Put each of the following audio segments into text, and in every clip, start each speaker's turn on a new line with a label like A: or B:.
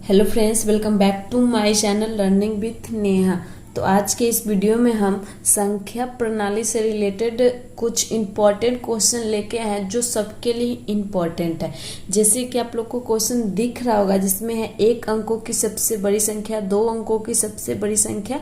A: Hello friends, welcome back to my channel learning with Neha. तो आज के इस वीडियो में हम संख्या प्रणाली से रिलेटेड कुछ इम्पॉर्टेंट क्वेश्चन लेके आए हैं जो सबके लिए इम्पॉर्टेंट है। जैसे कि आप लोग को क्वेश्चन दिख रहा होगा जिसमें है 1 अंकों की सबसे बड़ी संख्या, 2 अंकों की सबसे बड़ी संख्या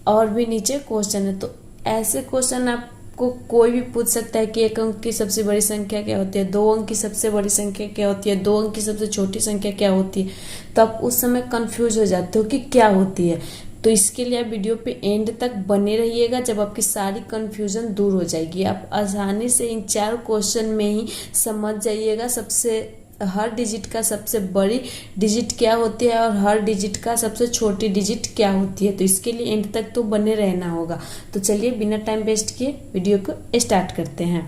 A: और भी नीचे क्वेश्चन है। तो ऐसे क्वेश्चन आपको कोई भी पूछ सकता है कि 1 अंक की सबसे बड़ी संख्या क्या होती है, 2 अंक की सबसे बड़ी संख्या क्या होती है, 2 अंक की सबसे छोटी संख्या क्या होती है। तो आप उस समय कंफ्यूज हो जाते हो कि क्या होती है। तो इसके लिए आप वीडियो पे एंड तक बने रहिएगा, जब आपकी सारी कंफ्यूजन दूर हो जाएगी। आप आसानी से इन 4 क्वेश्चन में ही समझ जाइएगा हर डिजिट का सबसे बड़ी डिजिट क्या होती है और हर डिजिट का सबसे छोटी डिजिट क्या होती है। तो इसके लिए एंड तक तो बने रहना होगा। तो चलिए बिना टाइम वेस्ट किए वीडियो को स्टार्ट करते हैं।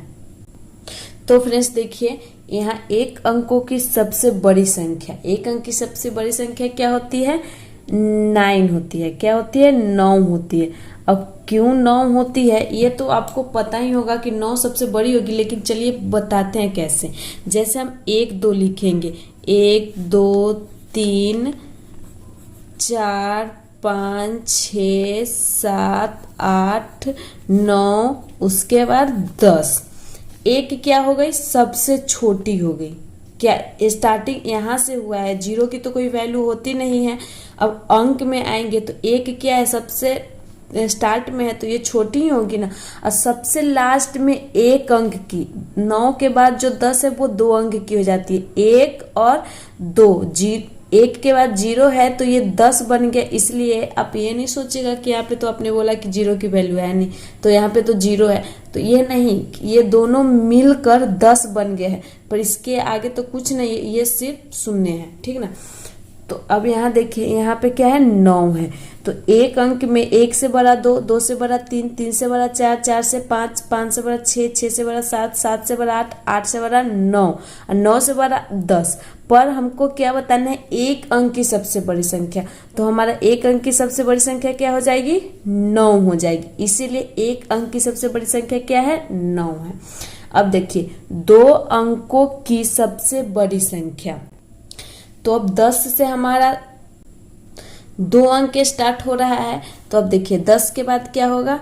A: तो फ्रेंड्स देखिए, यहाँ 1 अंकों की सबसे बड़ी संख्या, 1 अंक की सबसे बड़ी संख्या क्या होती है? 9 होती है। क्या होती है? 9 होती है। अब क्यों 9 होती है ये तो आपको पता ही होगा कि 9 सबसे बड़ी होगी, लेकिन चलिए बताते हैं कैसे। जैसे हम 1 2 लिखेंगे, 1 2 3 4 5 6 7 8 9, उसके बाद 10। 1 क्या हो गई? सबसे छोटी हो गई। क्या स्टार्टिंग यहाँ से हुआ है, 0 की तो कोई वैल्यू होती नहीं है। अब अंक में आएंगे तो 1 क्या है? सबसे स्टार्ट में है तो ये छोटी ही होगी ना। और सबसे लास्ट में 1 अंक की, 9 के बाद जो 10 है वो 2 अंक की हो जाती है। 1 और 2, 1 के बाद 0 है तो ये 10 बन गया। इसलिए आप ये नहीं सोचेगा कि यहाँ पे तो आपने बोला कि 0 की वैल्यू है नहीं, तो यहाँ पे तो 0 है। तो ये नहीं, ये दोनों मिलकर 10 बन गए हैं, पर इसके आगे तो कुछ नहीं, ये सिर्फ शून्य है। ठीक ना। तो अब यहाँ देखिए, यहाँ पे क्या है? 9 है। तो 1 अंक में 1 से बड़ा 2, 2 से बड़ा 3, 3 से बड़ा 4, 4 से 5, 5 से बड़ा 6, 6 से बड़ा 7, 7 से बड़ा 8, 8 से बड़ा 9 और 9 से बड़ा 10। पर हमको क्या बताना है? 1 अंक की सबसे बड़ी संख्या। तो हमारा 1 अंक की सबसे बड़ी संख्या क्या हो जाएगी? 9 हो जाएगी। इसीलिए 1 अंक की सबसे बड़ी संख्या क्या है? 9 है। अब देखिए, 2 अंकों की सबसे बड़ी संख्या। तो अब 10 से हमारा 2 अंक स्टार्ट हो रहा है। तो अब देखिए 10 के बाद क्या होगा?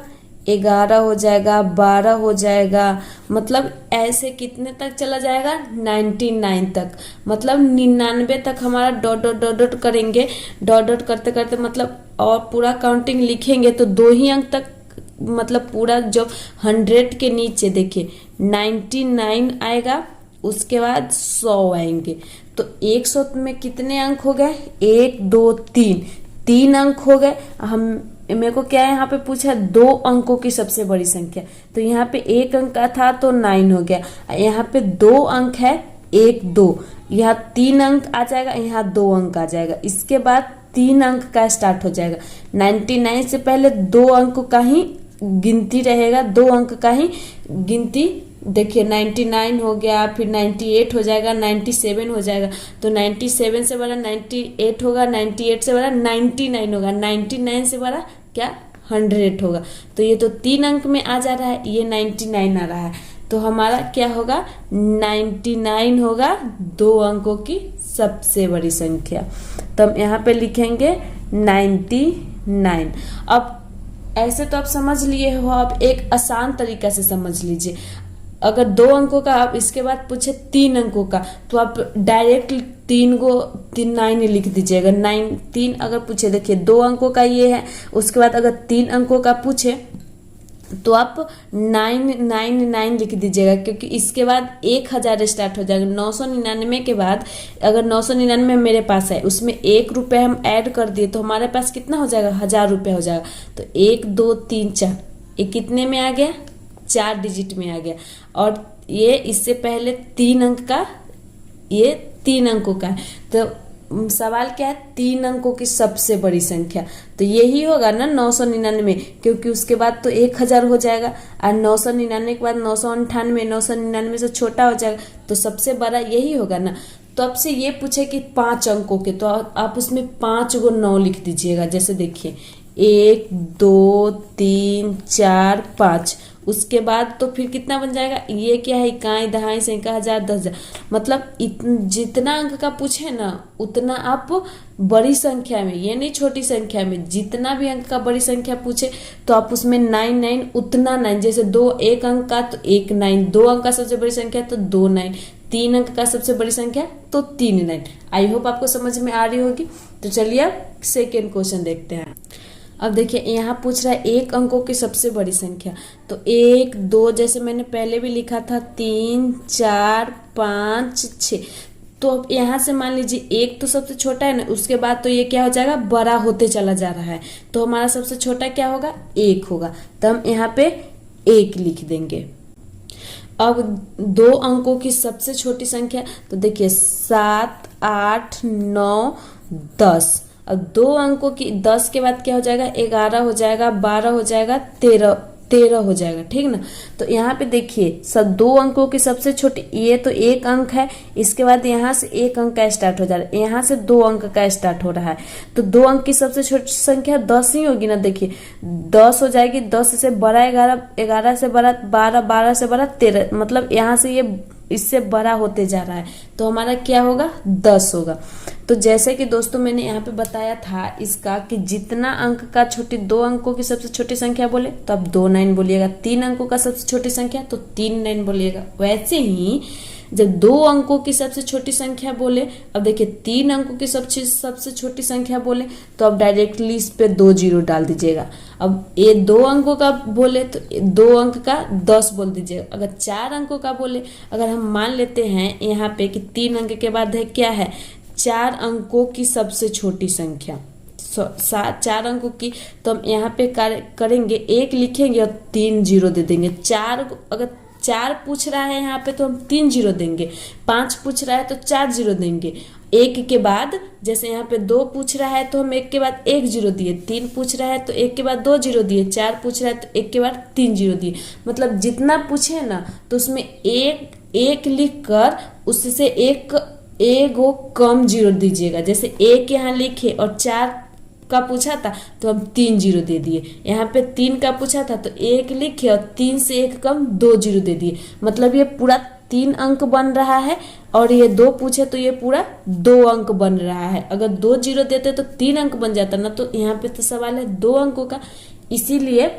A: 11 हो जाएगा, 12 हो जाएगा, मतलब ऐसे कितने तक चला जाएगा? 99 तक, मतलब 99 तक हमारा डॉट डॉट डॉट डॉट करेंगे। डॉट डॉट करते करते मतलब और पूरा काउंटिंग लिखेंगे तो 2 ही अंक तक, मतलब पूरा जब 100 के नीचे देखिए 99 आएगा, उसके बाद 100 आएंगे। तो 100 में कितने अंक हो गए? 1 2 3 अंक हो गए। हम मेरे को क्या है यहाँ पे पूछा? 2 अंकों की सबसे बड़ी संख्या। तो यहाँ पे 1 अंक का था तो 9 हो गया। यहाँ पे 2 अंक है, 1 2, यहाँ 3 अंक आ जाएगा, यहाँ 2 अंक आ जाएगा। इसके बाद 3 अंक का स्टार्ट हो जाएगा। 99 से पहले 2 अंक का ही गिनती रहेगा, 2 अंक का ही गिनती। देखिए 99 हो गया, फिर 98 हो जाएगा, 97 हो जाएगा। तो 97 से बड़ा 98 होगा, 98 से बड़ा 99 होगा, 99 से बड़ा क्या? 100 होगा। तो ये तो 3 अंक में आ जा रहा है, ये 99 आ रहा है। तो हमारा क्या होगा? 99 होगा 2 अंकों की सबसे बड़ी संख्या। तो हम यहाँ पे लिखेंगे 99। अब ऐसे तो आप समझ लिए हो, आप एक आसान तरीका से समझ लीजिए। अगर 2 अंकों का, आप इसके बाद पूछे 3 अंकों का, तो आप डायरेक्ट 3 को 9 लिख दीजिएगा। 3 अगर पूछे, देखिए 2 अंकों का ये है, उसके बाद अगर 3 अंकों का पूछे तो आप 999 लिख दीजिएगा, क्योंकि इसके बाद 1000 स्टार्ट हो जाएगा। 999 के बाद अगर 999 मेरे पास है, उसमें 1 रुपये हम ऐड कर दिए तो हमारे पास कितना हो जाएगा? 1000 रुपये हो जाएगा। तो 1 2 3 4, ये कितने में आ गया? 4 डिजिट में आ गया। और ये इससे पहले 3 अंक का, ये 3 अंकों का है। तो सवाल क्या है? 3 अंकों की सबसे बड़ी संख्या। तो यही होगा ना 999, क्योंकि उसके बाद तो 1000 हो जाएगा और 999 के बाद 998, 999 से छोटा हो जाएगा, तो सबसे बड़ा यही होगा ना। तो आपसे ये पूछे कि 5 अंकों के, तो आप उसमें 5 गो 9 लिख दीजिएगा। जैसे देखिए 1 2 3 4 5, उसके बाद तो फिर कितना बन जाएगा, ये क्या है, इकाई, दहाई, सैकड़ा, हजार, 10,000। मतलब जितना अंक का पूछे ना उतना आप बड़ी संख्या में, ये नहीं छोटी संख्या में, जितना भी अंक का बड़ी संख्या पूछे तो आप उसमें 9 उतना 9, जैसे एक अंक का तो 1 9, 2 अंक का सबसे बड़ी संख्या तो 2 9, 3 अंक का सबसे बड़ी संख्या तो 3 9। आई होप आपको समझ में आ रही होगी। तो चलिए अब सेकेंड क्वेश्चन देखते हैं। अब देखिए यहाँ पूछ रहा है एक अंकों की सबसे बड़ी संख्या, तो 1 2, जैसे मैंने पहले भी लिखा था 3 4 5 6। तो अब यहाँ से मान लीजिए एक तो सबसे छोटा है ना, उसके बाद तो ये क्या हो जाएगा, बड़ा होते चला जा रहा है, तो हमारा सबसे छोटा क्या होगा, 1 होगा। तो हम यहाँ पे 1 लिख देंगे। अब 2 अंकों की सबसे छोटी संख्या, तो देखिए 7 8 9 10। अब 2 अंकों की 10 के बाद क्या हो जाएगा, 11 हो जाएगा, 12 हो जाएगा, 13 हो जाएगा, ठीक ना। तो यहाँ पे देखिए सब 2 अंकों की सबसे छोटी, ये तो 1 अंक है, इसके बाद यहाँ से 1 अंक का स्टार्ट हो जा रहा है, यहाँ से 2 अंक का स्टार्ट हो रहा है, तो 2 अंक की सबसे छोटी संख्या 10 ही होगी ना। देखिए 10 हो जाएगी, 10 से बड़ा 11, 11 से बड़ा 12, 12 से बड़ा 13, मतलब यहाँ से ये इससे बड़ा होते जा रहा है, तो हमारा क्या होगा, 10 होगा। तो जैसे कि दोस्तों मैंने यहाँ पे बताया था इसका कि जितना अंक का छोटी, 2 अंकों की सबसे छोटी संख्या बोले तो आप 2 9 बोलिएगा, 3 अंकों का सबसे छोटी संख्या तो 3 9 बोलिएगा। वैसे ही जब 2 अंकों की सबसे छोटी संख्या बोले, अब देखिए 3 अंकों की सबसे छोटी संख्या बोले तो आप डायरेक्टली इस पे 2 0 डाल दीजिएगा। अब ये 2 अंकों का बोले तो 2 अंक का 10 बोल दीजिएगा। अगर 4 अंकों का बोले, अगर हम मान लेते हैं यहाँ पे कि 3 अंक के बाद है क्या है, 4 अंकों की सबसे छोटी संख्या, 4 अंकों की, तो हम यहाँ पे करेंगे 1 लिखेंगे और 3 0 दे देंगे। अगर 4 पूछ रहा है यहाँ पे तो हम 3 0 देंगे, 5 पूछ रहा है तो 4 0 देंगे। 1 के बाद जैसे यहाँ पे 2 पूछ रहा है तो हम 1 के बाद 1 0 दिए, 3 पूछ रहा है तो 1 के बाद 2 0 दिए, 4 पूछ रहा है तो 1 के बाद 3 0 दिए। मतलब जितना पूछे ना तो उसमें एक लिख कर उससे एक कम 0 दीजिएगा। जैसे 1 यहाँ लिखे और 4 का पूछा था तो हम 3 0 दे दिए, यहाँ पे 3 का पूछा था तो 1 लिखे और 3 से 1 कम 2 0 दे दिए। मतलब ये पूरा 3 अंक बन रहा है, और ये 2 पूछे तो ये पूरा 2 अंक बन रहा है। अगर 2 0 देते तो 3 अंक बन जाता ना, तो यहाँ पे तो सवाल है 2 अंकों का, इसीलिए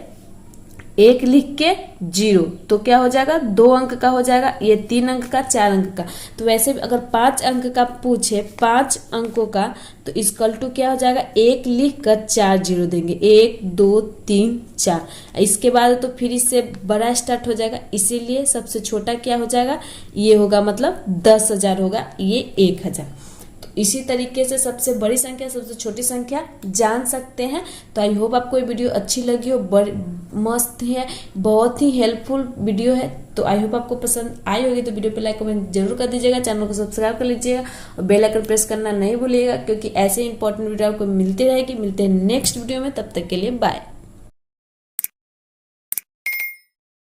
A: 1 लिख के 0, तो क्या हो जाएगा, 2 अंक का हो जाएगा, ये 3 अंक का, 4 अंक का। तो वैसे भी अगर 5 अंक का पूछे, 5 अंकों का, तो इक्वल टू क्या हो जाएगा, 1 लिख कर 4 0 देंगे, 1 2 3 4। इसके बाद तो फिर इससे बड़ा स्टार्ट हो जाएगा, इसीलिए सबसे छोटा क्या हो जाएगा, ये होगा, मतलब 10,000 होगा, ये 1,000। इसी तरीके से सबसे बड़ी संख्या, सबसे छोटी संख्या जान सकते हैं। तो आई होप आपको ये वीडियो अच्छी लगी हो, मस्त है, बहुत ही हेल्पफुल वीडियो है। तो आई होप आपको पसंद आई होगी, तो वीडियो पे लाइक कमेंट जरूर कर दीजिएगा, चैनल को सब्सक्राइब कर लीजिएगा और बेल आइकन प्रेस करना नहीं भूलिएगा, क्योंकि ऐसे इंपॉर्टेंट वीडियो आपको मिलती रहेगी। मिलते हैं नेक्स्ट वीडियो में, तब तक के लिए बाय।